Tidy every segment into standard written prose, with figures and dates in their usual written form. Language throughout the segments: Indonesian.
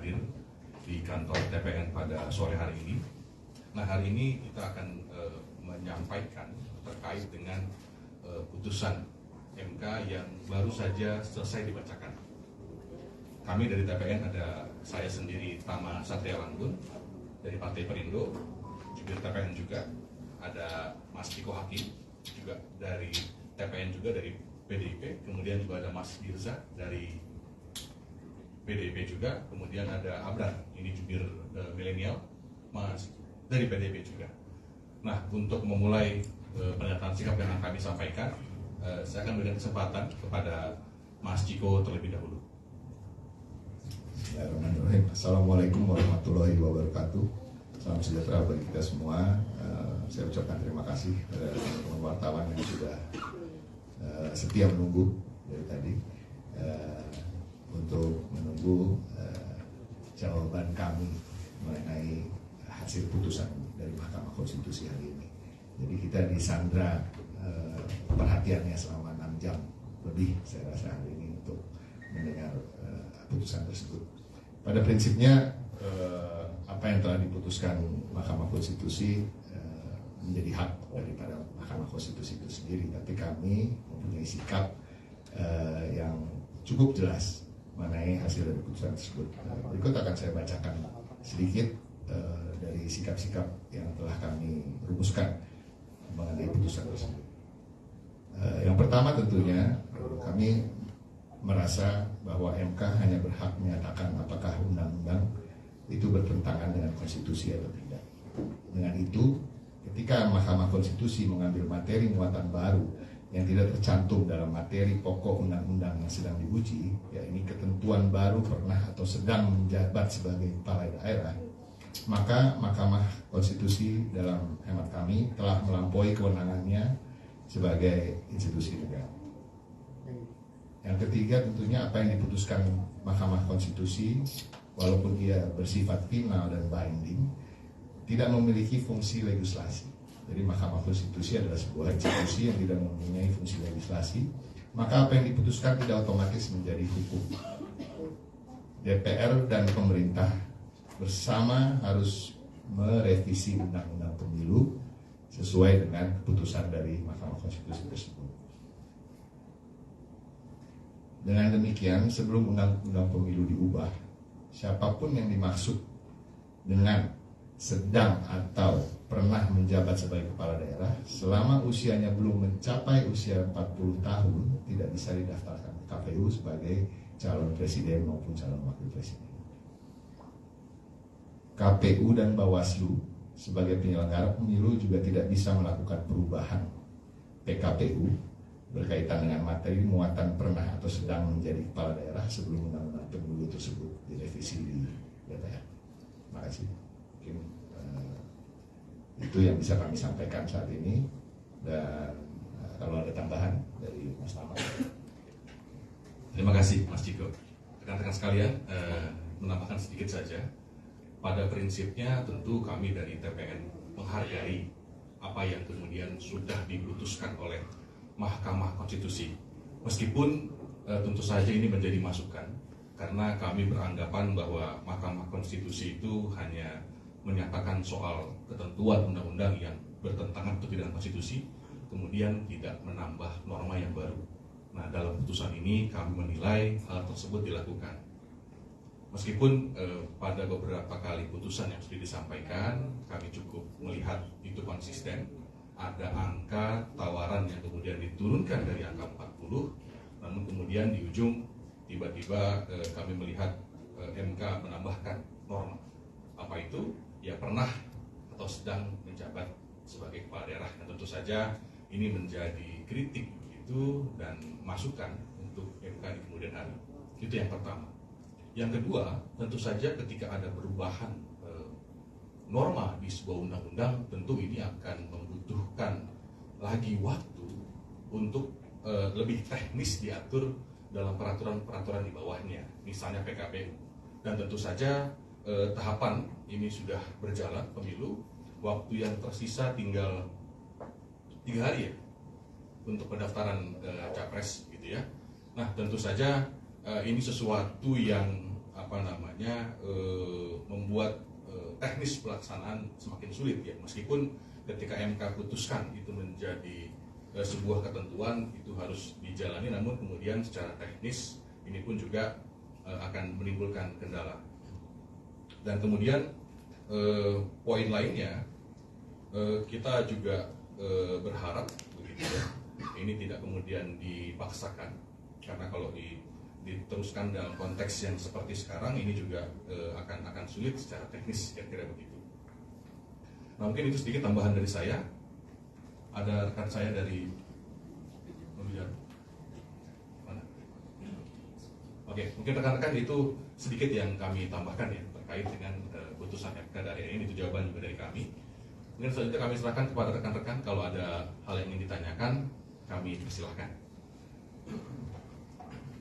hadir di kantor TPN pada sore hari ini. Nah, hari ini kita akan menyampaikan terkait dengan putusan MK yang baru saja selesai dibacakan. Kami dari TPN ada saya sendiri Tama Satria Langgun dari Partai Perindo, jubir TPN juga, ada Mas Ciko Hakim juga dari TPN juga dari PDIP, kemudian juga ada Mas Girza dari PDIP juga, kemudian ada Abrar, ini jubir milenial, Mas dari PDIP juga. Nah, untuk memulai pernyataan sikap yang akan kami sampaikan, saya akan berikan kesempatan kepada Mas Ciko terlebih dahulu. Bismillahirrahmanirrahim. Assalamualaikum warahmatullahi wabarakatuh. Salam sejahtera bagi kita semua. Saya ucapkan terima kasih kepada teman-teman wartawan yang sudah setia menunggu dari tadi untuk menunggu jawaban kami mengenai hasil putusan dari Mahkamah Konstitusi hari ini. Jadi kita disandra perhatiannya selama 6 jam lebih saya rasa hari ini untuk mendengar putusan tersebut. Pada prinsipnya apa yang telah diputuskan Mahkamah Konstitusi menjadi hak daripada Mahkamah Konstitusi itu sendiri, tapi kami mempunyai sikap yang cukup jelas mengenai hasil dari putusan tersebut. Berikut akan saya bacakan sedikit dari sikap-sikap yang telah kami rumuskan mengenai putusan tersebut. Yang pertama tentunya kami merasa bahwa MK hanya berhak menyatakan apakah undang-undang itu bertentangan dengan konstitusi atau tidak. Dengan itu, ketika Mahkamah Konstitusi mengambil materi muatan baru yang tidak tercantum dalam materi pokok undang-undang yang sedang diuji, yakni ketentuan baru pernah atau sedang menjabat sebagai kepala daerah, maka Mahkamah Konstitusi dalam hemat kami telah melampaui kewenangannya sebagai institusi negara. Yang ketiga tentunya apa yang diputuskan Mahkamah Konstitusi, walaupun ia bersifat final dan binding, tidak memiliki fungsi legislasi. Jadi Mahkamah Konstitusi adalah sebuah institusi yang tidak mempunyai fungsi legislasi, maka apa yang diputuskan tidak otomatis menjadi hukum. DPR dan pemerintah bersama harus merevisi undang-undang pemilu sesuai dengan keputusan dari Mahkamah Konstitusi tersebut. Dengan demikian, sebelum undang-undang pemilu diubah, siapapun yang dimaksud dengan sedang atau pernah menjabat sebagai kepala daerah selama usianya belum mencapai usia 40 tahun tidak bisa didaftarkan ke KPU sebagai calon presiden maupun calon wakil presiden. KPU dan Bawaslu sebagai penyelenggara pemilu juga tidak bisa melakukan perubahan PKPU berkaitan dengan materi muatan pernah atau sedang menjadi kepala daerah sebelum undang-undang pemilu tersebut direvisi di DPR. Terima kasih. Mungkin itu yang bisa kami sampaikan saat ini, dan kalau ada tambahan dari Mas Tama. Terima kasih Mas Ciko. Rekan-rekan sekalian, menambahkan sedikit saja. Pada prinsipnya tentu kami dari TPN menghargai apa yang kemudian sudah diputuskan oleh Mahkamah Konstitusi. Meskipun tentu saja ini menjadi masukan, karena kami beranggapan bahwa Mahkamah Konstitusi itu hanya menyatakan soal ketentuan undang-undang yang bertentangan atau tidak dengan konstitusi, kemudian tidak menambah norma yang baru. Nah, dalam putusan ini kami menilai hal tersebut dilakukan. Meskipun pada beberapa kali putusan yang sudah disampaikan, kami cukup melihat itu konsisten. Ada angka tawaran yang kemudian diturunkan dari angka 40, namun kemudian di ujung tiba-tiba kami melihat MK menambahkan norma. Apa itu? Ya pernah atau sedang menjabat sebagai kepala daerah. Dan tentu saja ini menjadi kritik itu dan masukan untuk MK di kemudian hari. Itu yang pertama. Yang kedua, tentu saja ketika ada perubahan norma di sebuah undang-undang, tentu ini akan membutuhkan lagi waktu untuk lebih teknis diatur dalam peraturan-peraturan di bawahnya, misalnya PKPU. Dan tentu saja tahapan ini sudah berjalan pemilu, waktu yang tersisa tinggal 3 hari ya untuk pendaftaran capres gitu ya. Nah, tentu saja ini sesuatu yang membuat teknis pelaksanaan semakin sulit ya, meskipun ketika MK putuskan itu menjadi sebuah ketentuan itu harus dijalani, namun kemudian secara teknis ini pun juga akan menimbulkan kendala. Dan kemudian poin lainnya, kita juga berharap begitu ya, ini tidak kemudian dipaksakan, karena kalau diteruskan dalam konteks yang seperti sekarang ini juga akan sulit secara teknis, kira-kira begitu. Nah, mungkin itu sedikit tambahan dari saya. Ada rekan saya dari mana? Oke, mungkin rekan-rekan itu sedikit yang kami tambahkan ya terkait dengan putusan MK dari ini. Itu jawaban juga dari kami. Mungkin selanjutnya kami serahkan kepada rekan-rekan, kalau ada hal yang ingin ditanyakan kami persilahkan.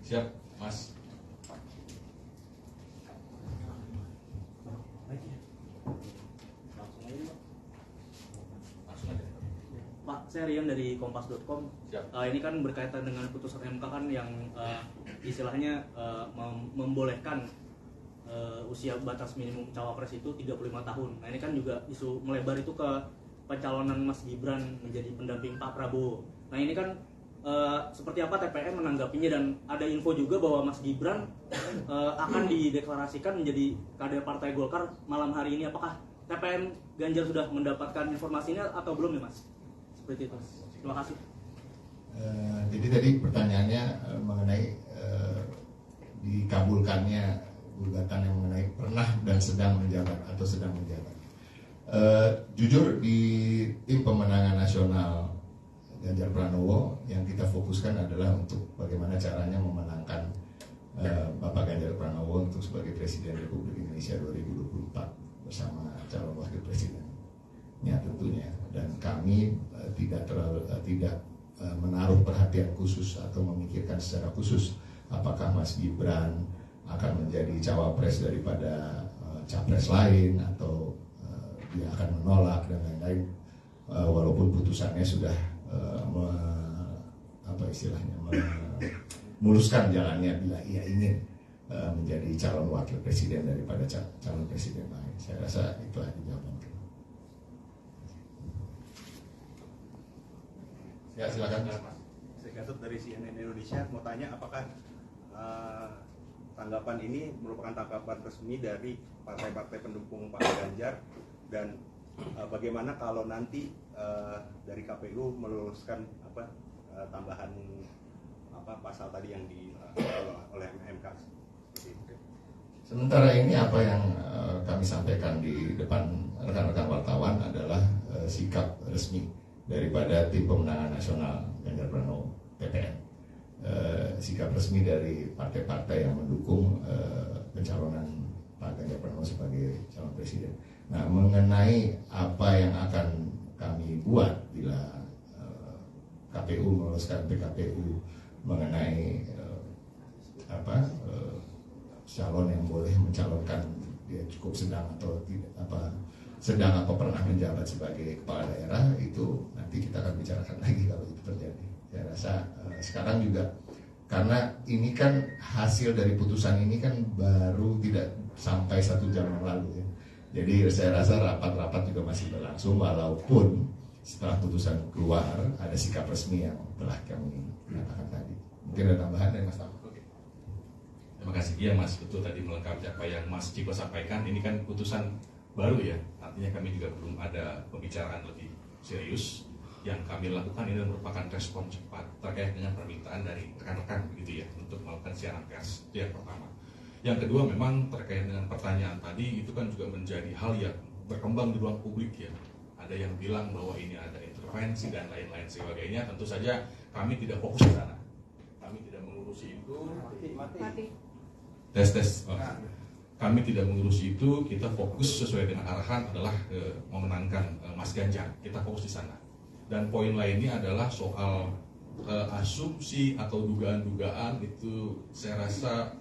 Siap, Mas. Pak, saya Rian dari Kompas.com. Ini kan berkaitan dengan putusan MK kan yang istilahnya membolehkan usia batas minimum cawapres itu 35 tahun. Nah, ini kan juga isu melebar itu ke pencalonan Mas Gibran menjadi pendamping Pak Prabowo. Nah, ini kan seperti apa TPN menanggapinya, dan ada info juga bahwa Mas Gibran akan dideklarasikan menjadi kader Partai Golkar malam hari ini. Apakah TPN Ganjar sudah mendapatkan informasinya atau belum nih, Mas? Seperti itu. Terima kasih. Jadi tadi pertanyaannya mengenai dikabulkannya gugatan yang mengenai pernah dan sedang menjabat atau sedang menjabat. Jujur di tim pemenangan nasional Ganjar Pranowo yang kita fokuskan adalah untuk bagaimana caranya memenangkan Bapak Ganjar Pranowo untuk sebagai Presiden Republik Indonesia 2024 bersama calon wakil presidennya tentunya. Dan kami tidak menaruh perhatian khusus atau memikirkan secara khusus apakah Mas Gibran akan menjadi cawapres daripada capres lain atau dia akan menolak dan lain-lain, walaupun putusannya sudah memuluskan jalannya bila ia ingin menjadi calon wakil presiden daripada calon presiden lain. Saya rasa itu aja jawaban. Ya, silakan. Saya Gatot dari CNN Indonesia mau tanya apakah tanggapan ini merupakan tanggapan resmi dari partai-partai pendukung Pak Ganjar, dan bagaimana kalau nanti dari KPU meluluskan tambahan pasal tadi yang oleh MK. Sementara ini apa yang kami sampaikan di depan rekan-rekan wartawan adalah sikap resmi daripada tim pemenangan nasional Ganjar Pranowo TPN, sikap resmi dari partai-partai yang mendukung pencalonan Pak Ganjar Pranowo sebagai calon presiden. Nah, mengenai apa yang akan kami buat bila KPU meluluskan PKPU mengenai calon yang boleh mencalonkan dia cukup sedang atau tidak, sedang atau pernah menjabat sebagai kepala daerah, itu nanti kita akan bicarakan lagi kalau itu terjadi. Saya rasa sekarang juga karena ini kan hasil dari putusan ini kan baru tidak sampai 1 jam yang lalu ya. Jadi saya rasa rapat-rapat juga masih berlangsung, walaupun setelah putusan keluar ada sikap resmi yang telah kami katakan tadi. Mungkin ada tambahan dari Mas Tama. Terima kasih. Iya Mas, betul tadi melengkapi apa yang Mas Ciko sampaikan. Ini kan putusan baru ya, artinya kami juga belum ada pembicaraan lebih serius. Yang kami lakukan ini merupakan respon cepat terkait dengan permintaan dari rekan-rekan begitu ya, untuk melakukan siaran pers. Itu yang pertama. Yang kedua, memang terkait dengan pertanyaan tadi, itu kan juga menjadi hal yang berkembang di ruang publik ya. Ada yang bilang bahwa ini ada intervensi dan lain-lain sebagainya. Tentu saja kami tidak fokus ke sana. Kami tidak mengurusi itu. Tes. Oh. Kami tidak mengurusi itu. Kita fokus sesuai dengan arahan adalah memenangkan Mas Ganjar. Kita fokus di sana. Dan poin lainnya adalah soal asumsi atau dugaan-dugaan itu saya rasa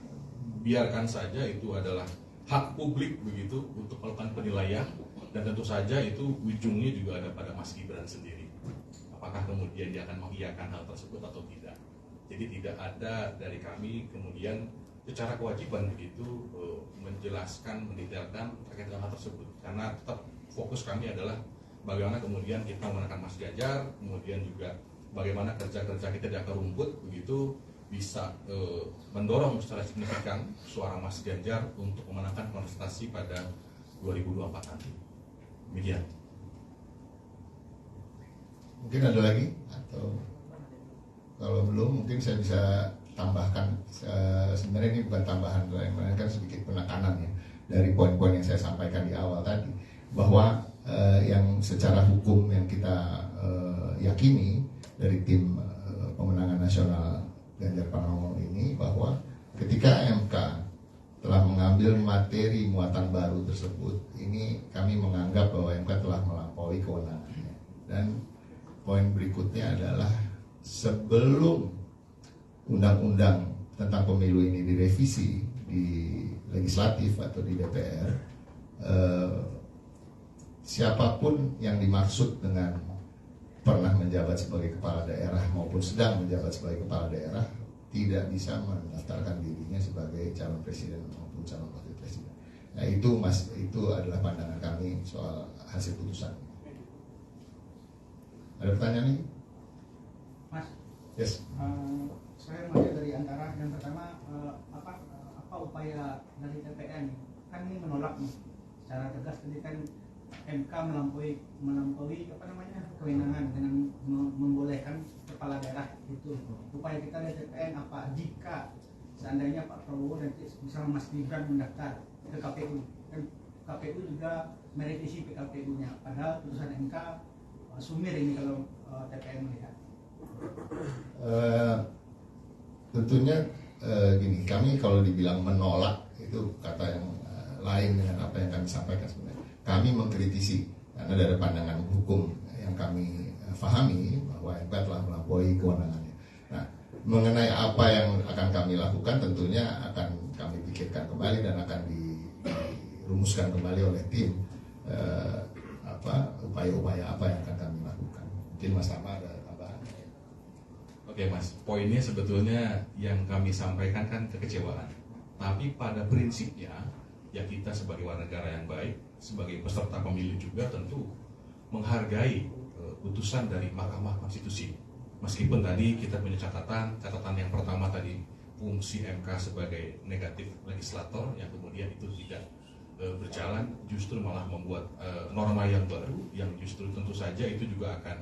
biarkan saja, itu adalah hak publik begitu untuk melakukan penilaian, dan tentu saja itu ujungnya juga ada pada Mas Gibran sendiri. Apakah kemudian dia akan mengiyakan hal tersebut atau tidak. Jadi tidak ada dari kami kemudian secara kewajiban begitu menjelaskan, mendetailkan terkait dengan hal tersebut. Karena tetap fokus kami adalah bagaimana kemudian kita memenangkan Mas Ganjar, kemudian juga bagaimana kerja-kerja kita di akar rumput begitu bisa mendorong secara signifikan suara Mas Ganjar untuk memenangkan kontestasi pada 2024 nanti. Demikian. Mungkin ada lagi, atau kalau belum mungkin saya bisa tambahkan. Sebenarnya ini bukan tambahan, melainkan sedikit penekanan ya dari poin-poin yang saya sampaikan di awal tadi, bahwa yang secara hukum yang kita yakini dari tim pemenangan nasional Ganjar Pranowo ini, bahwa ketika MK telah mengambil materi muatan baru tersebut, ini kami menganggap bahwa MK telah melampaui kewenangannya. Dan poin berikutnya adalah sebelum undang-undang tentang pemilu ini direvisi di legislatif atau di DPR, siapapun yang dimaksud dengan pernah menjabat sebagai kepala daerah maupun sedang menjabat sebagai kepala daerah tidak bisa mendaftarkan dirinya sebagai calon presiden maupun calon wakil presiden. Nah itu adalah pandangan kami soal hasil putusan. Ada pertanyaan lagi? Mas, Yes. saya melihat dari antara yang pertama apa upaya dari TPN kan ini menolak nih secara tegas, tadi kan MK melampaui kewenangan dengan membolehkan kepala daerah itu. Upaya kita dari TPN apa jika seandainya Pak Prabowo nanti bersama Mas Gibran mendaftar ke KPU, kan KPU juga merevisi PKPU-nya, padahal putusan MK sumir ini kalau TPN melihat. Tentunya gini, kami kalau dibilang menolak itu kata yang lain dengan apa yang kami sampaikan sebenarnya. Kami mengkritisi karena dari pandangan hukum yang kami fahami bahwa MK telah melampaui kewenangannya. Nah, mengenai apa yang akan kami lakukan tentunya akan kami pikirkan kembali dan akan dirumuskan kembali oleh tim upaya-upaya apa yang akan kami lakukan. Mungkin Mas Tama ada tambahan. Oke Mas, poinnya sebetulnya yang kami sampaikan kan kekecewaan. Tapi pada prinsipnya, ya kita sebagai warga negara yang baik, sebagai peserta pemilu juga tentu menghargai putusan dari Mahkamah Konstitusi. Meskipun tadi kita punya catatan yang pertama tadi fungsi MK sebagai negatif legislator yang kemudian itu tidak berjalan, justru malah membuat norma yang baru yang justru tentu saja itu juga akan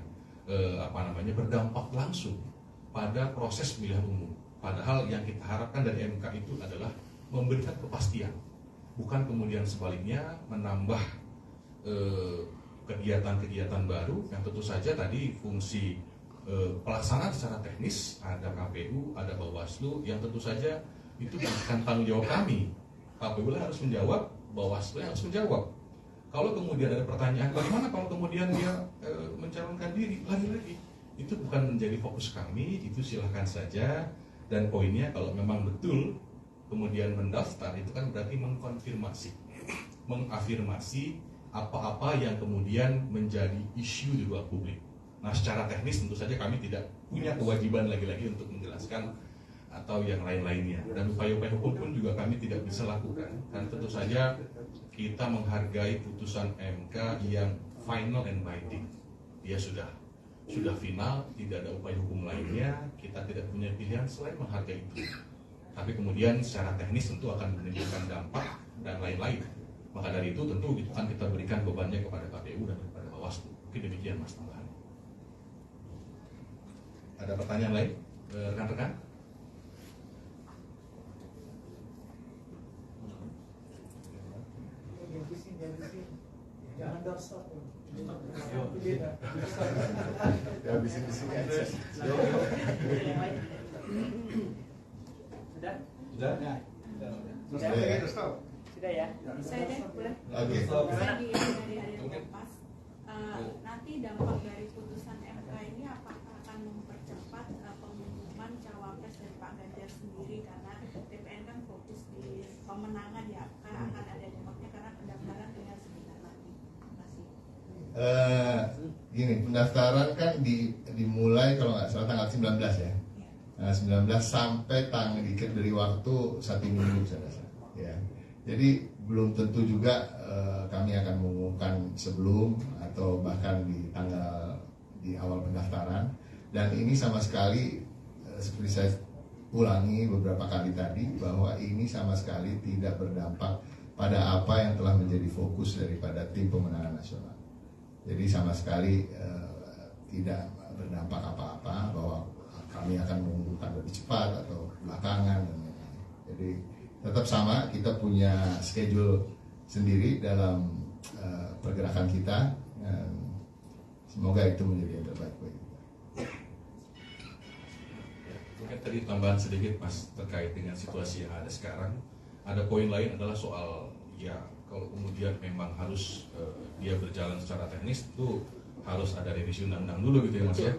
berdampak langsung pada proses pemilihan umum. Padahal yang kita harapkan dari MK itu adalah memberikan kepastian, bukan kemudian sebaliknya menambah kegiatan-kegiatan baru yang tentu saja tadi fungsi pelaksanaan secara teknis, ada KPU, ada Bawaslu yang tentu saja itu bukan tanggung jawab kami. KPU harus menjawab, Bawaslu harus menjawab. Kalau kemudian ada pertanyaan, bagaimana kalau kemudian dia mencalonkan diri, lagi-lagi itu bukan menjadi fokus kami, itu silahkan saja. Dan poinnya kalau memang betul kemudian mendaftar, itu kan berarti mengkonfirmasi, mengafirmasi apa-apa yang kemudian menjadi isu di ruang publik. Nah, secara teknis tentu saja kami tidak punya kewajiban lagi-lagi untuk menjelaskan atau yang lain-lainnya. Dan upaya-upaya hukum pun juga kami tidak bisa lakukan. Dan tentu saja kita menghargai putusan MK yang final and binding. Dia sudah final, tidak ada upaya hukum lainnya. Kita tidak punya pilihan selain menghargai itu. Tapi kemudian secara teknis tentu akan menimbulkan dampak dan lain-lain. Maka dari itu tentu itu kan kita berikan bebannya kepada KPU dan kepada Bawaslu. Mungkin demikian Mas tambahan. Ada pertanyaan lain, rekan-rekan? Jangan doorstop. Ya habisin di sini aja. Sudah ya? Saya deh, boleh? Oke. Saya dari Kompas. Nanti dampak dari putusan MK ini apakah akan mempercepat pengumuman cawapres dari Pak Ganjar sendiri, karena TPN kan fokus di pemenangan ya, akan ada dampaknya karena pendaftaran tinggal sebentar lagi. Terima kasih. Gini, pendaftaran kan dimulai kalau nggak salah tanggal 19 ya. 19 sampai dari waktu 1 minggu saya rasa. Ya. Jadi belum tentu juga kami akan mengumumkan sebelum atau bahkan di awal pendaftaran. Dan ini sama sekali seperti saya ulangi beberapa kali tadi bahwa ini sama sekali tidak berdampak pada apa yang telah menjadi fokus daripada tim pemenangan nasional. Jadi sama sekali tidak berdampak apa-apa bahwa kami akan mengumumkan lebih cepat atau belakangan dan lain-lain. Jadi tetap sama, kita punya schedule sendiri dalam pergerakan kita dan semoga itu menjadi yang terbaik bagi kita. Mungkin tadi tambahan sedikit Mas terkait dengan situasi yang ada sekarang. Ada poin lain adalah soal ya kalau kemudian memang harus dia berjalan secara teknis itu harus ada revisi undang-undang dulu gitu ya Mas ya.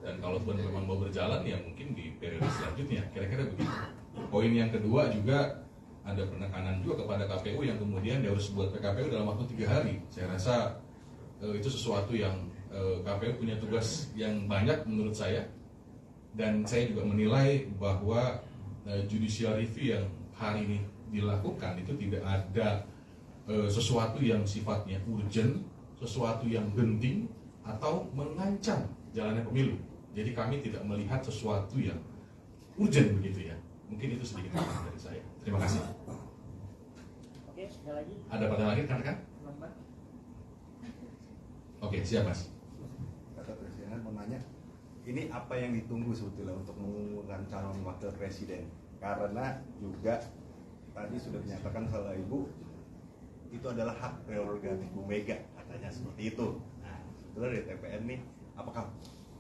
Dan kalaupun memang mau berjalan ya mungkin di periode selanjutnya kira-kira begitu. Poin yang kedua juga ada penekanan juga kepada KPU yang kemudian dia harus buat PKPU dalam waktu 3 hari. Saya rasa itu sesuatu yang KPU punya tugas yang banyak menurut saya. Dan saya juga menilai bahwa judicial review yang hari ini dilakukan itu tidak ada sesuatu yang sifatnya urgent, sesuatu yang genting atau mengancam jalannya pemilu. Jadi kami tidak melihat sesuatu yang urgent begitu ya. Mungkin itu sedikit dari saya. Terima kasih. Oke, ada lagi? Ada pertanyaan lagi kan? Oke, siap Mas. Kata Presiden mau nanya, ini apa yang ditunggu sebetulnya untuk mengumumkan calon wakil presiden? Karena juga tadi sudah dinyatakan oleh Ibu, itu adalah hak prerogatif Bu Mega, katanya seperti itu. Nah, sebetulnya dari TPN nih, apakah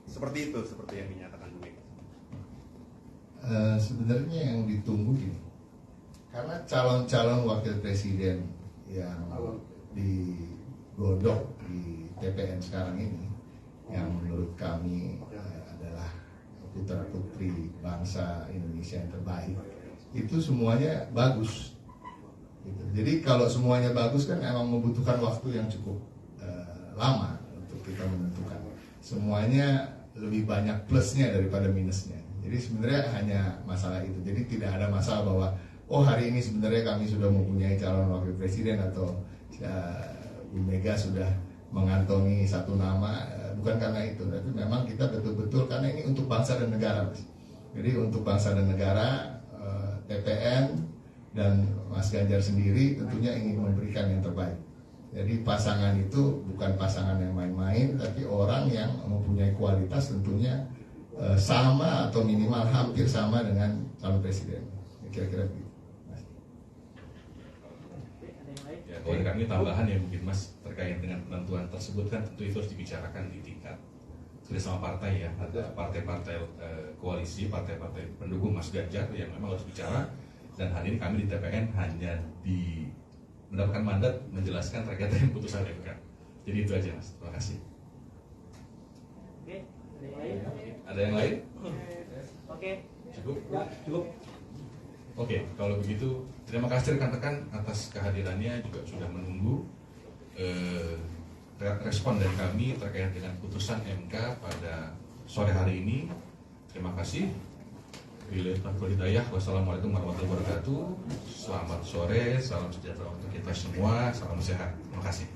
seperti itu, seperti yang dinyatakan Bu Mega? Sebenarnya yang ditunggu gini, karena calon-calon wakil presiden yang digodok di TPN sekarang ini, yang menurut kami adalah putra putri bangsa Indonesia yang terbaik, itu semuanya bagus. Gitu. Jadi kalau semuanya bagus kan emang membutuhkan waktu yang cukup lama untuk kita menentukan. Semuanya lebih banyak plusnya daripada minusnya. Jadi sebenarnya hanya masalah itu. Jadi tidak ada masalah bahwa hari ini sebenarnya kami sudah mempunyai calon wakil presiden atau Bu Mega sudah mengantongi satu nama. Bukan karena itu, tapi memang kita betul-betul karena ini untuk bangsa dan negara, Mas. Jadi untuk bangsa dan negara, TPN dan Mas Ganjar sendiri tentunya ingin memberikan yang terbaik. Jadi pasangan itu bukan pasangan yang main-main, tapi orang yang mempunyai kualitas tentunya sama atau minimal hampir sama dengan calon presiden. Kira-kira begitu. Ya, kalau dari kami tambahan ya mungkin Mas terkait dengan penentuan tersebut kan tentu itu harus dibicarakan di tingkat kerjasama partai ya, ada partai-partai koalisi, partai-partai pendukung Mas Ganjar yang memang harus bicara. Dan hari ini kami di TPN hanya mendapatkan mandat menjelaskan terkait dengan putusan MK. Jadi itu aja Mas, terima kasih. Oke, ada yang lain? Ada yang lain? Oke. Cukup? Ya, cukup. Oke, kalau begitu terima kasih rekan-rekan atas kehadirannya, juga sudah menunggu respon dari kami terkait dengan putusan MK pada sore hari ini. Terima kasih. Wassalamualaikum warahmatullahi wabarakatuh. Selamat sore, salam sejahtera untuk kita semua, salam sehat. Terima kasih.